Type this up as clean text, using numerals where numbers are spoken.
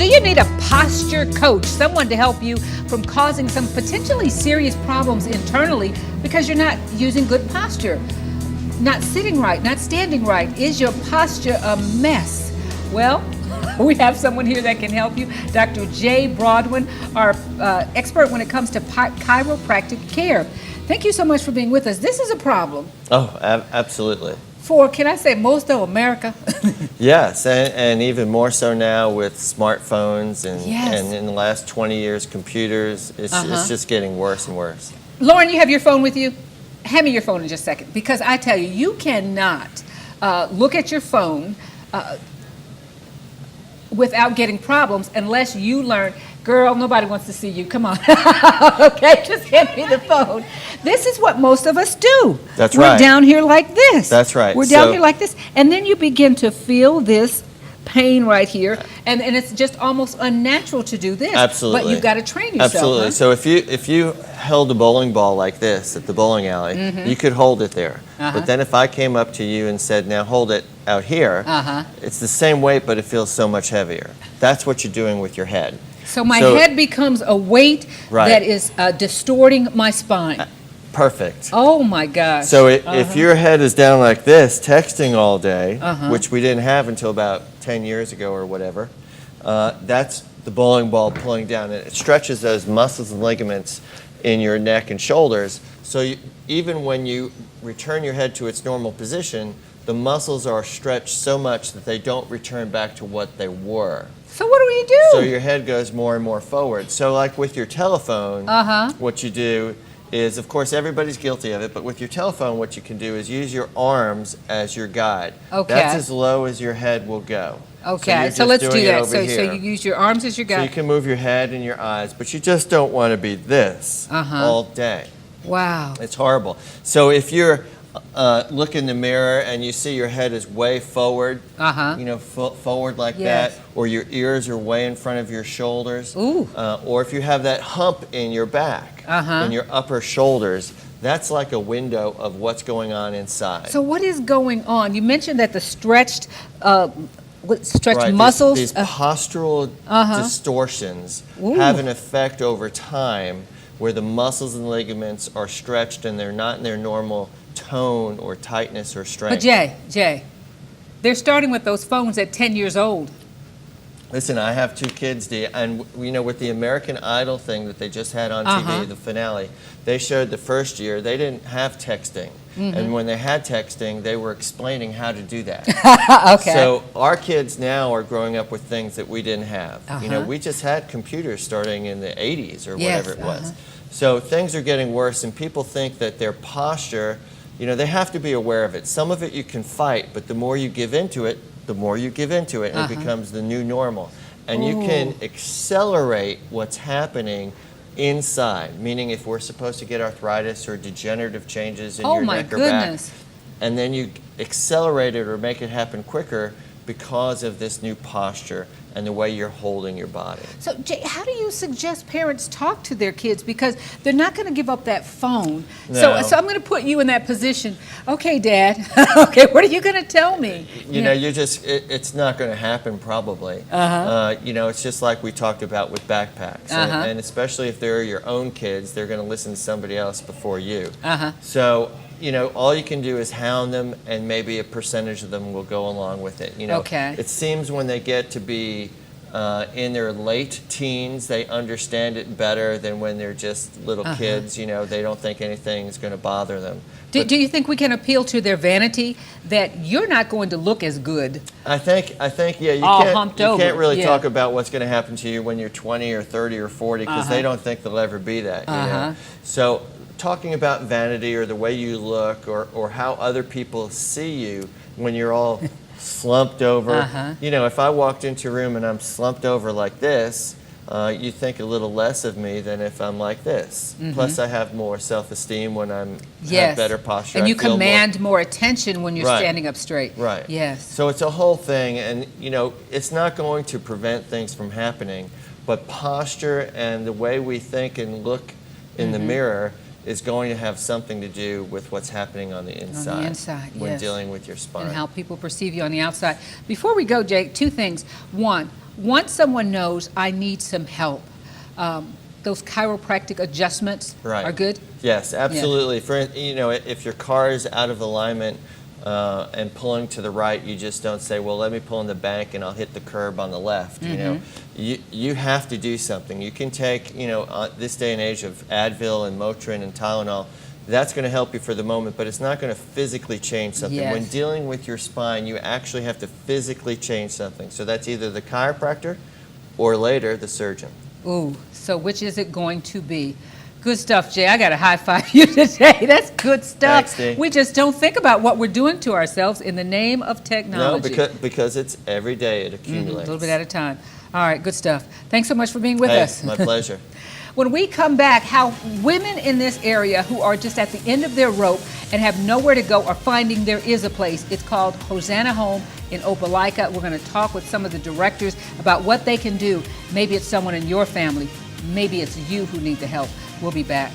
Do you need a posture coach, someone to help you from causing some potentially serious problems internally because you're not using good posture? Not sitting right, not standing right. Is your posture a mess? Well, we have someone here that can help you. Dr. J. Brodwyn, our expert when it comes to chiropractic care. Thank you so much for being with us. This is a problem. Oh, absolutely. For, can I say, most of America? Yes, and even more so now with smartphones and, Yes. and in the last 20 years, computers. It's just getting worse and worse. Lauren, you have your phone with you? Hand me your phone in just a second, because I tell you, you cannot look at your phone without getting problems unless you learn. Girl, nobody wants to see you. Come on. Okay, just hand me the phone. This is what most of us do. That's We're right. down here like this. That's right. We're down here like this. And then you begin to feel this pain right here. And it's just almost unnatural to do this. Absolutely. But you've got to train yourself. Absolutely. Huh? So if you held a bowling ball like this at the bowling alley, you could hold it there. But then if I came up to you and said, now hold it out here, it's the same weight, but it feels so much heavier. That's what you're doing with your head. So my head becomes a weight that is distorting my spine. Perfect. Oh my gosh. So if your head is down like this, texting all day, which we didn't have until about 10 years ago or whatever, that's the bowling ball pulling down, and it stretches those muscles and ligaments in your neck and shoulders. So even when you return your head to its normal position, the muscles are stretched so much that they don't return back to what they were. So what do you do? So your head goes more and more forward. So like with your telephone, what you do is, of course, everybody's guilty of it, but with your telephone, what you can do is use your arms as your guide. Okay. That's as low as your head will go. Okay, so let's do that. So you use your arms as your guide. So you can move your head and your eyes, but you just don't want to be this all day. Wow. It's horrible. So if you're look in the mirror and you see your head is way forward, you know, forward like that, or your ears are way in front of your shoulders, or if you have that hump in your back, in your upper shoulders, that's like a window of what's going on inside. So what is going on? You mentioned that the stretched right, muscles. These postural distortions have an effect over time where the muscles and ligaments are stretched and they're not in their normal tone or tightness or strength. But Jay, they're starting with those phones at 10 years old. Listen, I have 2 kids, Dee, and you know, with the American Idol thing that they just had on TV, the finale, they showed the first year they didn't have texting. And when they had texting, they were explaining how to do that. Okay. So our kids now are growing up with things that we didn't have. You know, we just had computers starting in the 80s or whatever it was. So things are getting worse, and people think that their posture, you know, they have to be aware of it. Some of it you can fight, but the more you give into it, the more you give into it, and it becomes the new normal. And you can accelerate what's happening inside, meaning if we're supposed to get arthritis or degenerative changes in your neck or back, and then you accelerate it or make it happen quicker because of this new posture and the way you're holding your body. So Jay, how do you suggest parents talk to their kids? Because they're not going to give up that phone. No. So I'm going to put you in that position. Okay, Dad. Okay, what are you going to tell me? You know, you just, it's not going to happen probably. You know, it's just like we talked about with backpacks. And especially if they're your own kids, they're going to listen to somebody else before you. So, you know, all you can do is hound them, and maybe a percentage of them will go along with it. You know, it seems when they get to be in their late teens, they understand it better than when they're just little kids. You know, they don't think anything is going to bother them. Do you think we can appeal to their vanity that you're not going to look as good? I think, yeah. You can't really talk about what's going to happen to you when you're 20 or 30 or 40 because they don't think they'll ever be that. You know? So talking about vanity or the way you look or how other people see you when you're all slumped over. You know, if I walked into a room and I'm slumped over like this, you think a little less of me than if I'm like this. Plus, I have more self-esteem when I'm have better posture. And you command more attention when you're standing up straight. Right. Yes. So it's a whole thing, and you know, it's not going to prevent things from happening, but posture and the way we think and look in the mirror is going to have something to do with what's happening on the inside. On the inside, when dealing with your spine. And how people perceive you on the outside. Before we go, Jake, 2 things. 1, once someone knows I need some help, those chiropractic adjustments are good? Yes, absolutely. For if your car is out of alignment and pulling to the right, you just don't say, well, let me pull in the bank and I'll hit the curb on the left. You have to do something. You can take, this day and age of Advil and Motrin and Tylenol, that's going to help you for the moment, but it's not going to physically change something. Yes. When dealing with your spine, you actually have to physically change something. So that's either the chiropractor or later the surgeon. Ooh, so which is it going to be? Good stuff, Jay. I got to high five you today. That's good stuff. Thanks, Dee. We just don't think about what we're doing to ourselves in the name of technology. No, because it's every day it accumulates. A little bit at a time. All right, good stuff. Thanks so much for being with us. My pleasure. When we come back, how women in this area who are just at the end of their rope and have nowhere to go are finding there is a place. It's called Hosanna Home in Opelika. We're going to talk with some of the directors about what they can do. Maybe it's someone in your family. Maybe it's you who need the help. We'll be back.